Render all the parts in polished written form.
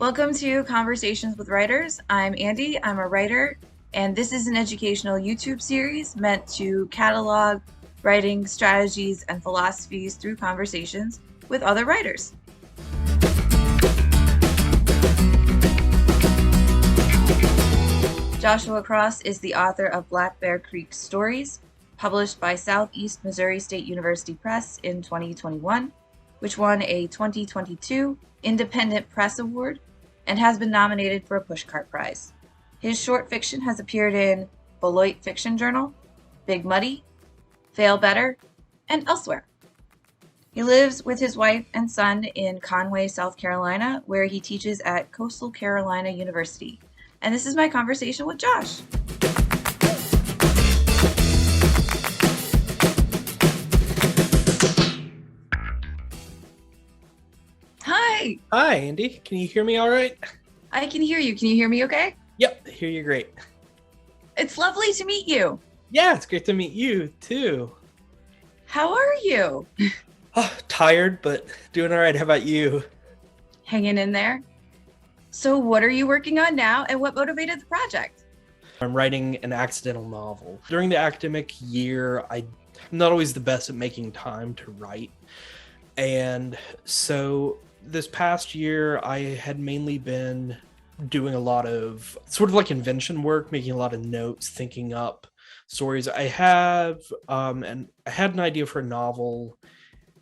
Welcome to Conversations with Writers. I'm Andy, I'm a writer, and this is an educational YouTube series meant to catalog writing strategies and philosophies through conversations with other writers. Joshua Cross is the author of Black Bear Creek Stories, published by Southeast Missouri State University Press in 2021, which won a 2022 Independent Press Award and has been nominated for a Pushcart Prize. His short fiction has appeared in Beloit Fiction Journal, Big Muddy, Fail Better, and elsewhere. He lives with his wife and son in Conway, South Carolina, where he teaches at Coastal Carolina University. And this is my conversation with Josh. Hi. Hi, Andy. Can you hear me all right? I can hear you. Can you hear me okay? Yep, hear you great. It's lovely to meet you. Yeah, it's great to meet you too. How are you? Tired, but doing all right. How about you? Hanging in there. So what are you working on now, and what motivated the project? I'm writing an accidental novel. During the academic year, I'm not always the best at making time to write. And so this past year, I had mainly been doing a lot of sort of like invention work, making a lot of notes, thinking up stories. I had an idea for a novel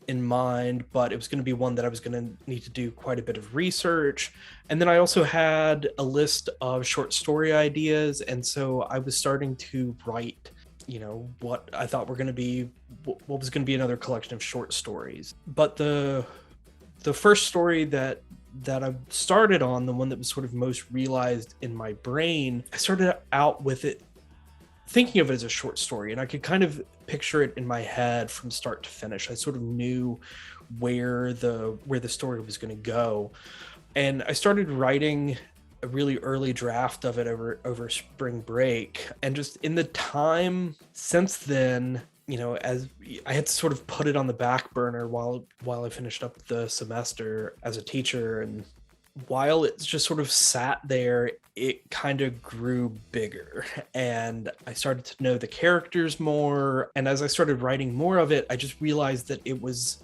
in mind, but it was going to be one that I was going to need to do quite a bit of research. And then I also had a list of short story ideas. And so I was starting to write, what I thought were going to be, what was going to be another collection of short stories. But the first story that I started on, the one that was sort of most realized in my brain, I started out with it thinking of it as a short story, and I could kind of picture it in my head from start to finish. I sort of knew where the story was going to go, and I started writing a really early draft of it over spring break. And just in the time since then, as I had to sort of put it on the back burner while I finished up the semester as a teacher, and while it's just sort of sat there, it kind of grew bigger, and I started to know the characters more. And as I started writing more of it, I just realized that it was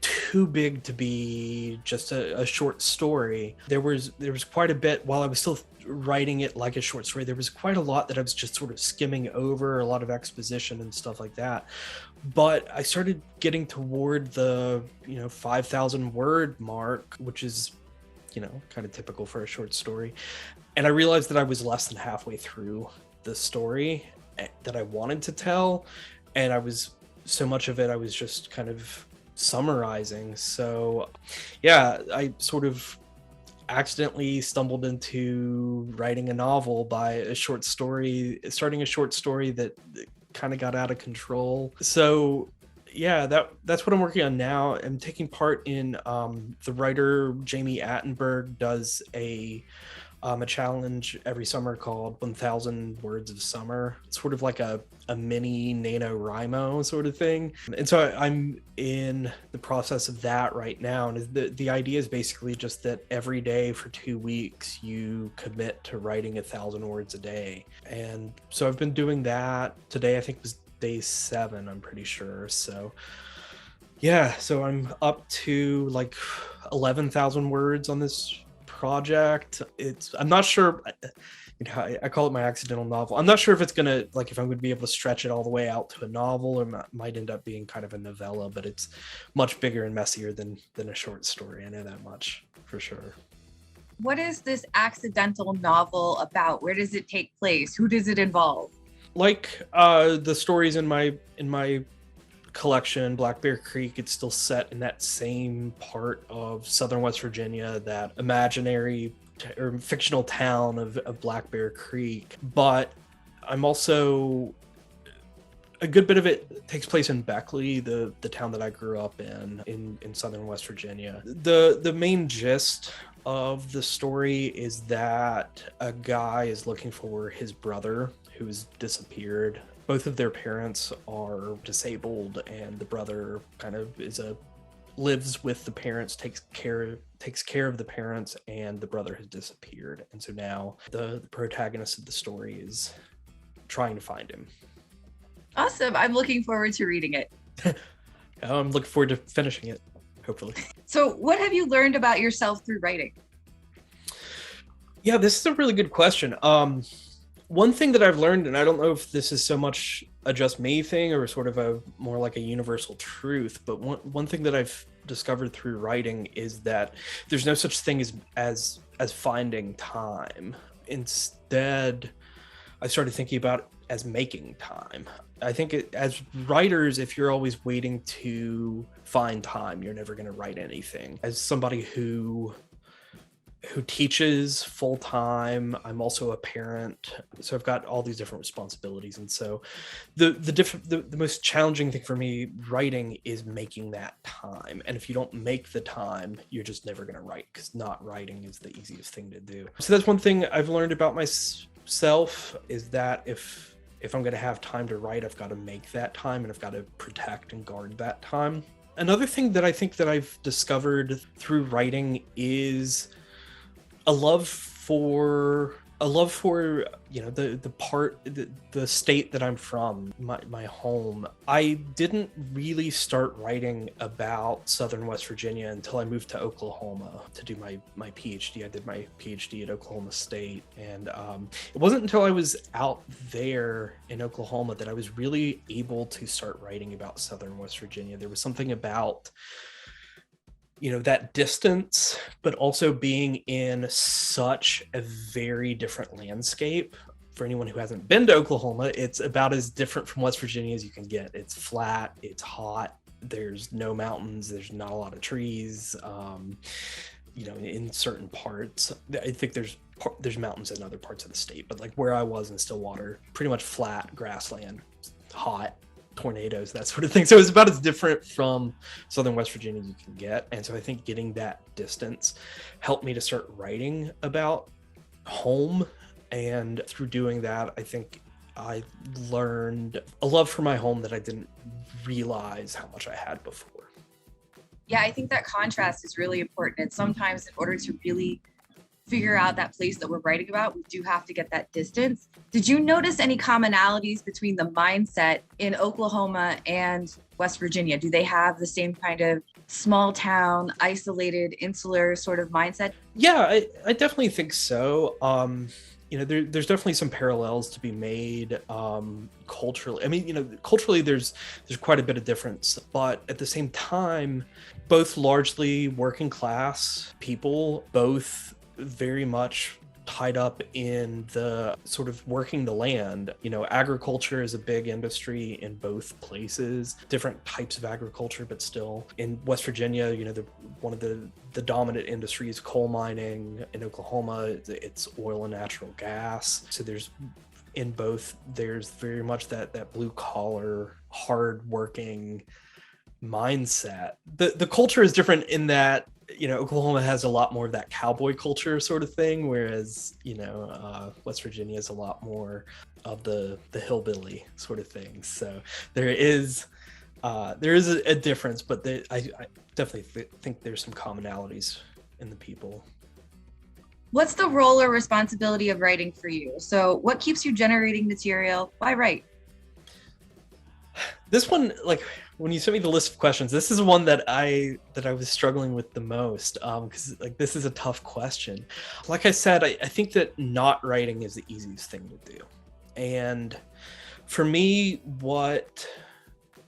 too big to be just a short story. There was quite a bit, while I was still writing it like a short story, there was quite a lot that I was just sort of skimming over, a lot of exposition and stuff like that. But I started getting toward the 5,000 word mark, which is kind of typical for a short story, and I realized that I was less than halfway through the story that I wanted to tell, and so much of it I was just kind of summarizing. So yeah, I sort of accidentally stumbled into writing a novel by starting a short story that kind of got out of control. So yeah, that's what I'm working on now. I'm taking part in the writer Jamie Attenberg does a challenge every summer called 1,000 Words of Summer. It's sort of like a mini NaNoWriMo sort of thing. And so I'm in the process of that right now. And the idea is basically just that every day for 2 weeks, you commit to writing 1,000 words a day. And so I've been doing that. Today, I think, was day 7, I'm pretty sure. So yeah, so I'm up to like 11,000 words on this project. I'm not sure, I call it my accidental novel. I'm not sure if it's gonna, like, if I'm gonna be able to stretch it all the way out to a novel, or might end up being kind of a novella, but it's much bigger and messier than a short story. I know that much for sure. What is this accidental novel about? Where does it take place? Who does it involve? Like the stories in my collection, Black Bear Creek, it's still set in that same part of southern West Virginia, that imaginary or fictional town of Black Bear Creek. But I'm also, a good bit of it takes place in Beckley, the town that I grew up in southern West Virginia. The main gist of the story is that a guy is looking for his brother who's disappeared. Both of their parents are disabled, and the brother kind of is a lives with the parents, takes care of the parents, and the brother has disappeared. And so now the protagonist of the story is trying to find him. Awesome. I'm looking forward to reading it. I'm looking forward to finishing it, hopefully. So what have you learned about yourself through writing? Yeah, this is a really good question. One thing that I've learned, and I don't know if this is so much a just me thing or sort of a more like a universal truth, but one thing that I've discovered through writing is that there's no such thing as finding time. Instead, I started thinking about it as making time. I think as writers, if you're always waiting to find time, you're never going to write anything. As somebody who teaches full time, I'm also a parent, so I've got all these different responsibilities, and so the most challenging thing for me writing is making that time. And if you don't make the time, you're just never going to write, because not writing is the easiest thing to do. So that's one thing I've learned about myself, is that if I'm going to have time to write, I've got to make that time, and I've got to protect and guard that time. Another thing that I think that I've discovered through writing is a love for the state that I'm from, my home. I didn't really start writing about Southern West Virginia until I moved to Oklahoma to do my PhD. I did my PhD at Oklahoma State, and it wasn't until I was out there in Oklahoma that I was really able to start writing about Southern West Virginia. There was something about that distance, but also being in such a very different landscape. For anyone who hasn't been to Oklahoma, it's about as different from West Virginia as you can get. It's flat, it's hot, there's no mountains, there's not a lot of trees. In certain parts, I think there's mountains in other parts of the state, but like where I was in Stillwater, pretty much flat grassland, hot, tornadoes, that sort of thing. So it's about as different from Southern West Virginia as you can get. And so I think getting that distance helped me to start writing about home. And through doing that, I think I learned a love for my home that I didn't realize how much I had before. Yeah, I think that contrast is really important. And sometimes in order to really figure out that place that we're writing about, we do have to get that distance. Did you notice any commonalities between the mindset in Oklahoma and West Virginia? Do they have the same kind of small town, isolated, insular sort of mindset? Yeah, I definitely think so. There's definitely some parallels to be made culturally. I mean, culturally there's quite a bit of difference, but at the same time, both largely working class people, both very much tied up in the sort of working the land. Agriculture is a big industry in both places, different types of agriculture, but still in West Virginia, one of the dominant industries, coal mining. In Oklahoma, it's oil and natural gas. So there's very much that blue collar, hard working mindset. The culture is different in that Oklahoma has a lot more of that cowboy culture sort of thing, whereas West Virginia is a lot more of the hillbilly sort of thing. So there is a difference, but I definitely think there's some commonalities in the people. What's the role or responsibility of writing for you? So what keeps you generating material? Why write? This one, like when you sent me the list of questions, this is one that I was struggling with the most, because like this is a tough question. Like I said, I think that not writing is the easiest thing to do. And for me, what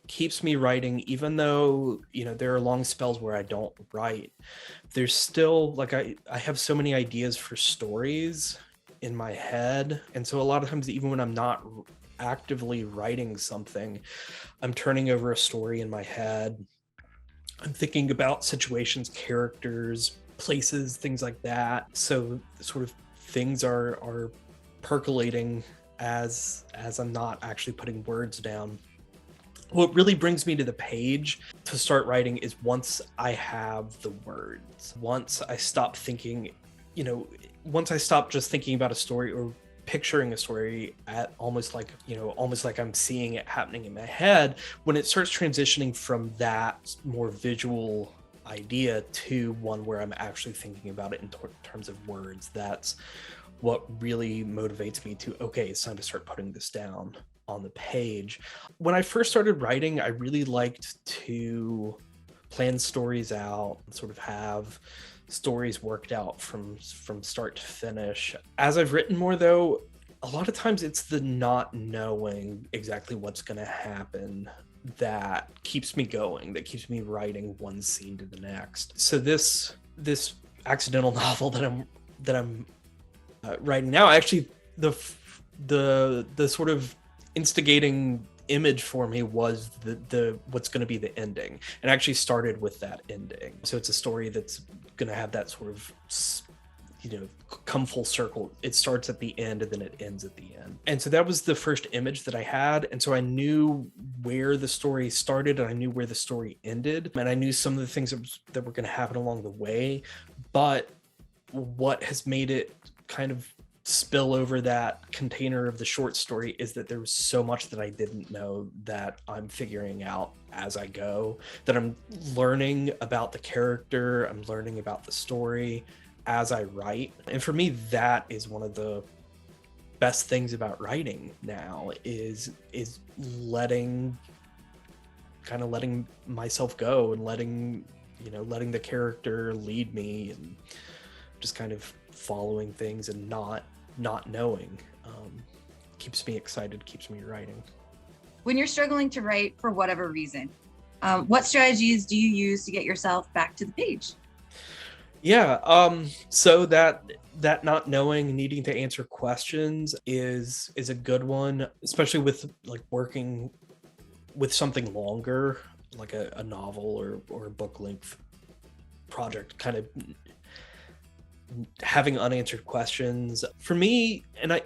keeps me writing, even though there are long spells where I don't write, there's still like I have so many ideas for stories in my head. And so a lot of times, even when I'm not actively writing something, I'm turning over a story in my head. I'm thinking about situations, characters, places, things like that. So sort of things are percolating as I'm not actually putting words down. What really brings me to the page to start writing is once I have the words, once I stop thinking, once I stop just thinking about a story or picturing a story at almost like I'm seeing it happening in my head, when it starts transitioning from that more visual idea to one where I'm actually thinking about it in terms of words. That's what really motivates me to, okay, it's time to start putting this down on the page. When I first started writing, I really liked to plan stories out and sort of have stories worked out from start to finish. As I've written more, though, a lot of times it's the not knowing exactly what's going to happen that keeps me going, that keeps me writing one scene to the next. So this accidental novel that I'm writing now, actually, the sort of instigating image for me was the what's going to be the ending, and actually started with that ending. So it's a story that's going to have that sort of, you know, come full circle. It starts at the end and then it ends at the end. And so that was the first image that I had. And so I knew where the story started and I knew where the story ended. And I knew some of the things that were going to happen along the way. But what has made it kind of spill over that container of the short story is that there was so much that I didn't know that I'm figuring out as I go, that I'm learning about the character, I'm learning about the story as I write. And for me, that is one of the best things about writing now is letting myself go and letting the character lead me, and just kind of following things and not knowing. Keeps me excited, keeps me writing. When you're struggling to write for whatever reason, what strategies do you use to get yourself back to the page? Yeah, so that not knowing, needing to answer questions is a good one, especially with like working with something longer, like a novel or a book length project. Kind of having unanswered questions for me, and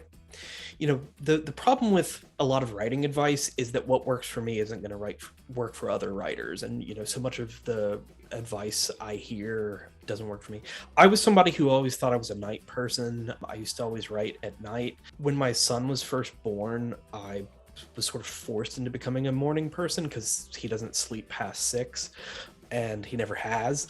the problem with a lot of writing advice is that what works for me isn't going to work for other writers, and so much of the advice I hear doesn't work for me. I was somebody who always thought I was a night person. I used to always write at night. When my son was first born, I was sort of forced into becoming a morning person because he doesn't sleep past 6, and he never has.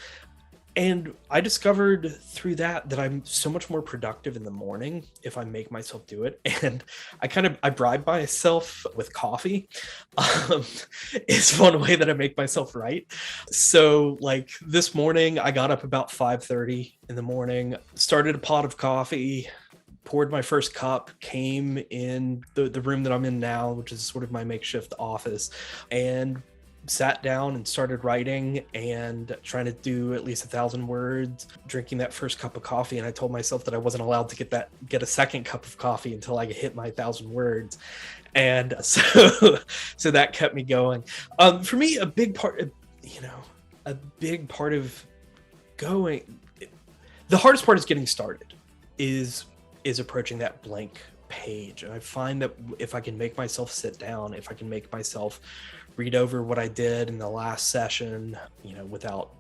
And I discovered through that I'm so much more productive in the morning if I make myself do it. And I bribe myself with coffee. It's one way that I make myself write. So like this morning, I got up about 5:30 in the morning, started a pot of coffee, poured my first cup, came in the room that I'm in now, which is sort of my makeshift office, and sat down and started writing and trying to do at least 1,000 words, drinking that first cup of coffee. And I told myself that I wasn't allowed to get a second cup of coffee until I hit my 1,000 words. And so that kept me going. For me, a big part of going, the hardest part is getting started, is approaching that blank page. And I find that if I can make myself sit down, if I can make myself read over what I did in the last session, without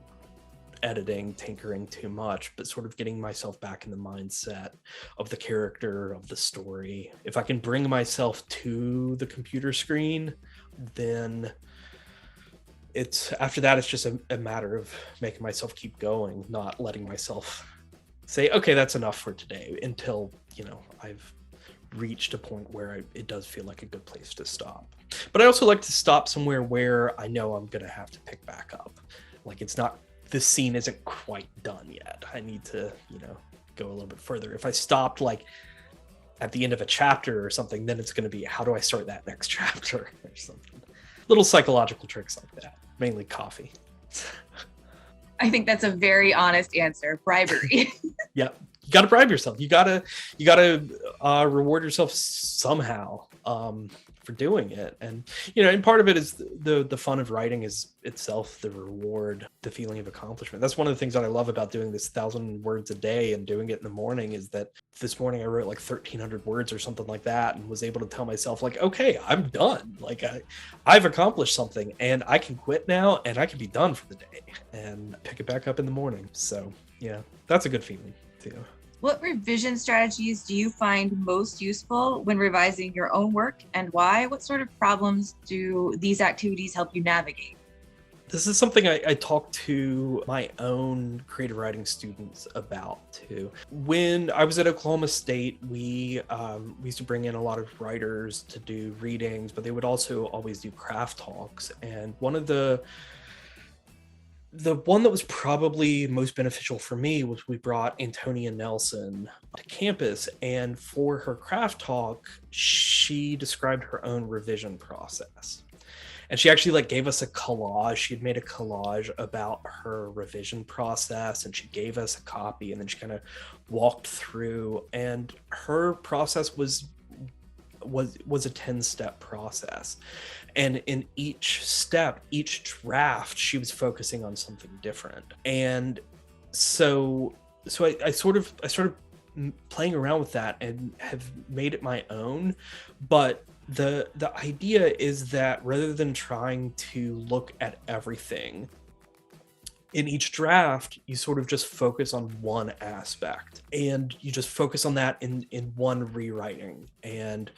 editing, tinkering too much, but sort of getting myself back in the mindset of the character, of the story. If I can bring myself to the computer screen, then after that, it's just a matter of making myself keep going, not letting myself say, okay, that's enough for today, until, I've reached a point where it does feel like a good place to stop. But I also like to stop somewhere where I know I'm going to have to pick back up. Like this scene isn't quite done yet. I need to, go a little bit further. If I stopped like at the end of a chapter or something, then it's going to be, how do I start that next chapter or something? Little psychological tricks like that, mainly coffee. I think that's a very honest answer. Bribery. Yeah. You got to bribe yourself. You got to reward yourself somehow for doing it. And, and part of it is the fun of writing is itself the reward, the feeling of accomplishment. That's one of the things that I love about doing this 1,000 words a day and doing it in the morning, is that this morning I wrote like 1,300 words or something like that, and was able to tell myself like, okay, I'm done. Like I've accomplished something, and I can quit now, and I can be done for the day and pick it back up in the morning. So yeah, that's a good feeling too. What revision strategies do you find most useful when revising your own work, and why? What sort of problems do these activities help you navigate? This is something I talk to my own creative writing students about too. When I was at Oklahoma State, we used to bring in a lot of writers to do readings, but they would also always do craft talks. And one of the one that was probably most beneficial for me was we brought Antonia Nelson to campus, and for her craft talk, she described her own revision process. And she actually like gave us a collage. She had made a collage about her revision process, and she gave us a copy, and then she kind of walked through, and her process was a 10-step process. And in each step, each draft, she was focusing on something different. And so I started playing around with that and have made it my own. But the idea is that rather than trying to look at everything in each draft, you sort of just focus on one aspect, and you just focus on that in one rewriting. And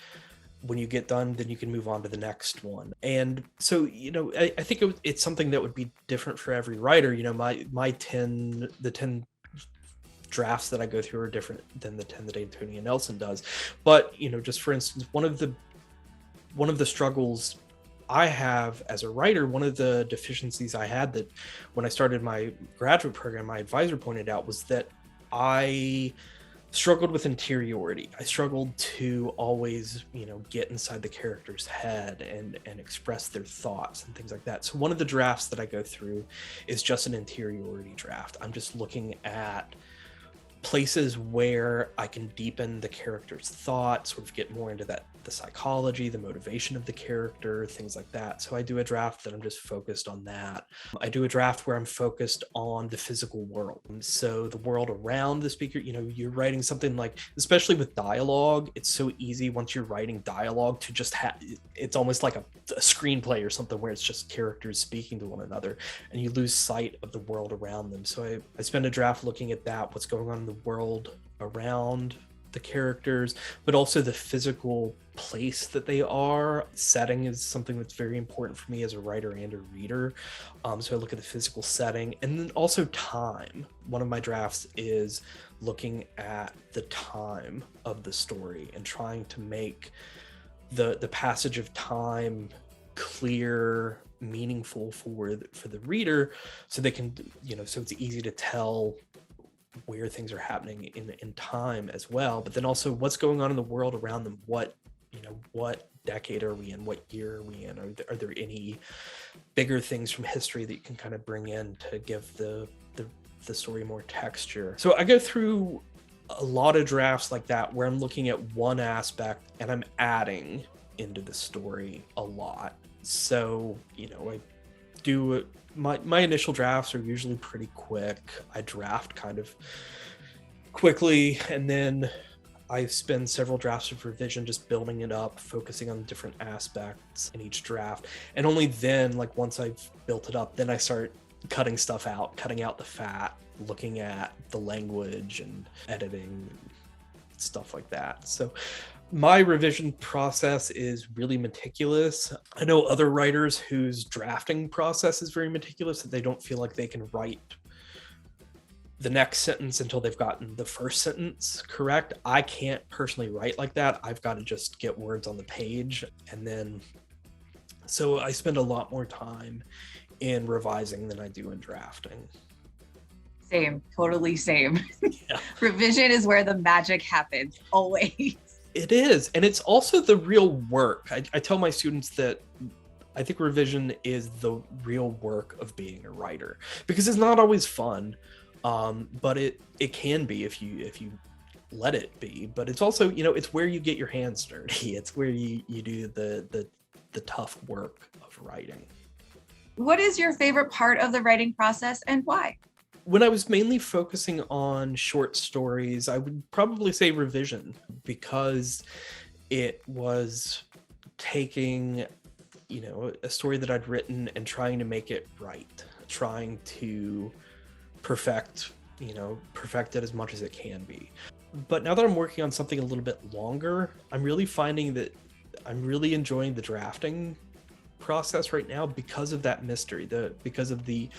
when you get done, then you can move on to the next one. And so, I think it's something that would be different for every writer. The 10 drafts that I go through are different than the 10 that Antonia Nelson does. But, just for instance, one of the struggles I have as a writer, one of the deficiencies I had that when I started my graduate program, my advisor pointed out, was that I struggled with interiority. I struggled to always, get inside the character's head and express their thoughts and things like that. So one of the drafts that I go through is just an interiority draft. I'm just looking at places where I can deepen the character's thought, sort of get more into the psychology, the motivation of the character, things like that. So I do a draft that I'm just focused on that. I do a draft where I'm focused on the physical world. So the world around the speaker, you're writing something like, especially with dialogue, it's so easy once you're writing dialogue to just it's almost like a screenplay or something where it's just characters speaking to one another, and you lose sight of the world around them. So I spend a draft looking at that, what's going on in the world around the characters, but also the physical place that they are. Setting is something that's very important for me as a writer and a reader. So I look at the physical setting, and then also time. One of my drafts is looking at the time of the story and trying to make the passage of time clear, meaningful for the reader, so they can, so it's easy to tell where things are happening in time as well, but then also what's going on in the world around them. What decade are we in? What year are we in? Are there any bigger things from history that you can kind of bring in to give the story more texture? So I go through a lot of drafts like that where I'm looking at one aspect and I'm adding into the story a lot. So, I do my initial drafts are usually pretty quick. I draft kind of quickly, and then I spend several drafts of revision just building it up, focusing on different aspects in each draft. And only then, like once I've built it up, then I start cutting stuff out, cutting out the fat, looking at the language and editing, stuff like that. So my revision process is really meticulous. I know other writers whose drafting process is very meticulous, that they don't feel like they can write the next sentence until they've gotten the first sentence correct. I can't personally write like that. I've got to just get words on the page, and then so I spend a lot more time in revising than I do in drafting. Same, totally same. Yeah. Revision is where the magic happens, always. It is, and it's also the real work. I tell my students that I think revision is the real work of being a writer, because it's not always fun, but it can be if you let it be. But it's also, it's where you get your hands dirty. It's where you do the tough work of writing. What is your favorite part of the writing process, and why? When I was mainly focusing on short stories, I would probably say revision, because it was taking, a story that I'd written and trying to make it right, trying to perfect it as much as it can be. But now that I'm working on something a little bit longer, I'm really finding that I'm really enjoying the drafting process right now because of that mystery, because of the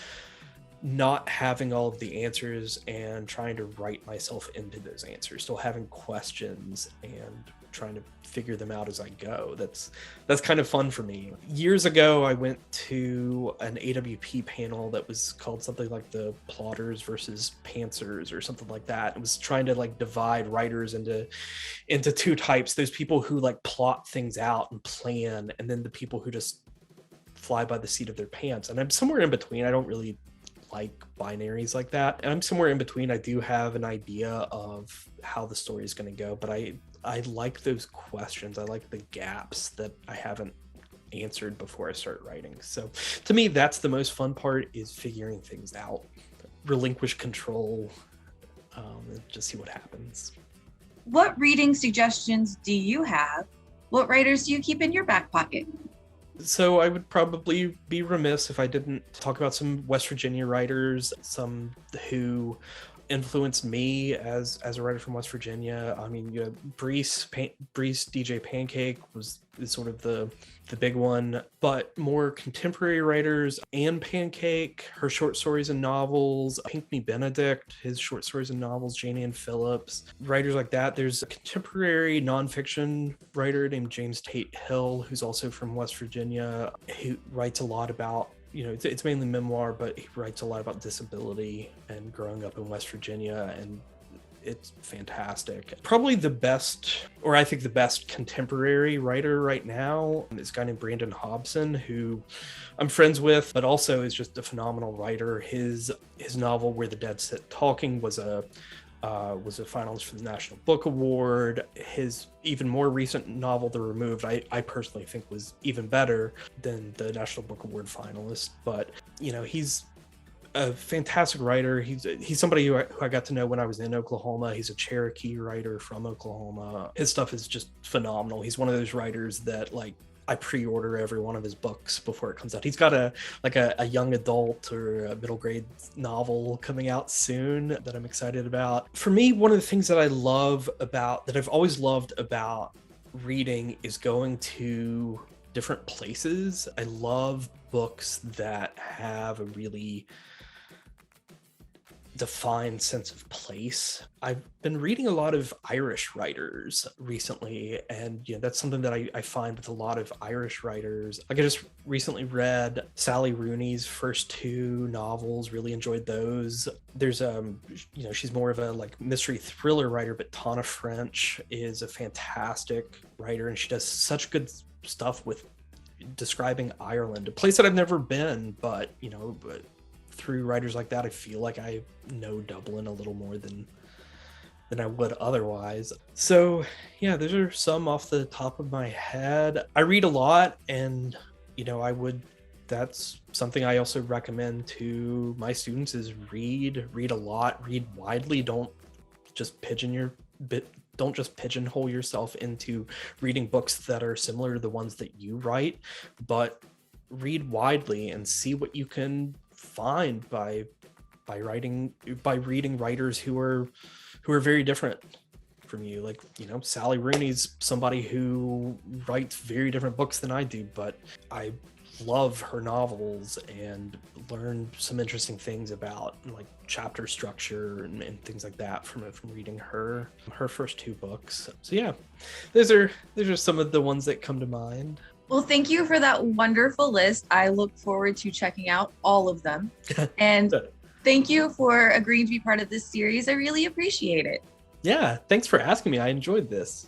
not having all of the answers and trying to write myself into those answers, still having questions and trying to figure them out as I go. That's kind of fun for me. Years ago, I went to an AWP panel that was called something like the Plotters versus Pantsers or something like that. It was trying to like divide writers into two types: those people who like plot things out and plan, and then the people who just fly by the seat of their pants. And I'm somewhere in between. I don't really like binaries like that, and I'm somewhere in between. I do have an idea of how the story is going to go, but I like those questions. I like the gaps that I haven't answered before I start writing. So to me, that's the most fun part, is figuring things out, relinquish control, and just see what happens. What reading suggestions do you have? What writers do you keep in your back pocket? So I would probably be remiss if I didn't talk about some West Virginia writers, some who influenced me as a writer from West Virginia. I mean, Brees DJ Pancake is sort of the big one, but more contemporary writers: Anne Pancake, her short stories and novels, Pinckney Benedict, his short stories and novels, Jane Ann Phillips, writers like that. There's a contemporary nonfiction writer named James Tate Hill, who's also from West Virginia, who writes a lot about, it's mainly memoir, but he writes a lot about disability and growing up in West Virginia, and it's fantastic. Probably the best, or I think the best contemporary writer right now is a guy named Brandon Hobson, who I'm friends with, but also is just a phenomenal writer. His novel Where the Dead Sit Talking was a finalist for the National Book Award. His even more recent novel, The Removed, I personally think was even better than the National Book Award finalist. But he's a fantastic writer. He's somebody who I got to know when I was in Oklahoma. He's a Cherokee writer from Oklahoma. His stuff is just phenomenal. He's one of those writers that I pre-order every one of his books before it comes out. He's got a young adult or a middle grade novel coming out soon that I'm excited about. For me, one of the things that I've always loved about reading is going to different places. I love books that have a really defined sense of place. I've been reading a lot of Irish writers recently, and that's something that I find with a lot of Irish writers. I just recently read Sally Rooney's first two novels, really enjoyed those. There's she's more of a mystery thriller writer, but Tana French is a fantastic writer, and she does such good stuff with describing Ireland, a place that I've never been, but through writers like that, I feel like I know Dublin a little more than I would otherwise. So yeah, those are some off the top of my head. I read a lot, and that's something I also recommend to my students, is read a lot, read widely. Don't just pigeonhole yourself into reading books that are similar to the ones that you write, but read widely and see what you can find by reading writers who are very different from you. Sally Rooney's somebody who writes very different books than I do, but I love her novels and learn some interesting things about chapter structure and things like that from reading her first two books. So yeah, those are some of the ones that come to mind. Well, thank you for that wonderful list. I look forward to checking out all of them. And thank you for agreeing to be part of this series. I really appreciate it. Yeah, thanks for asking me. I enjoyed this.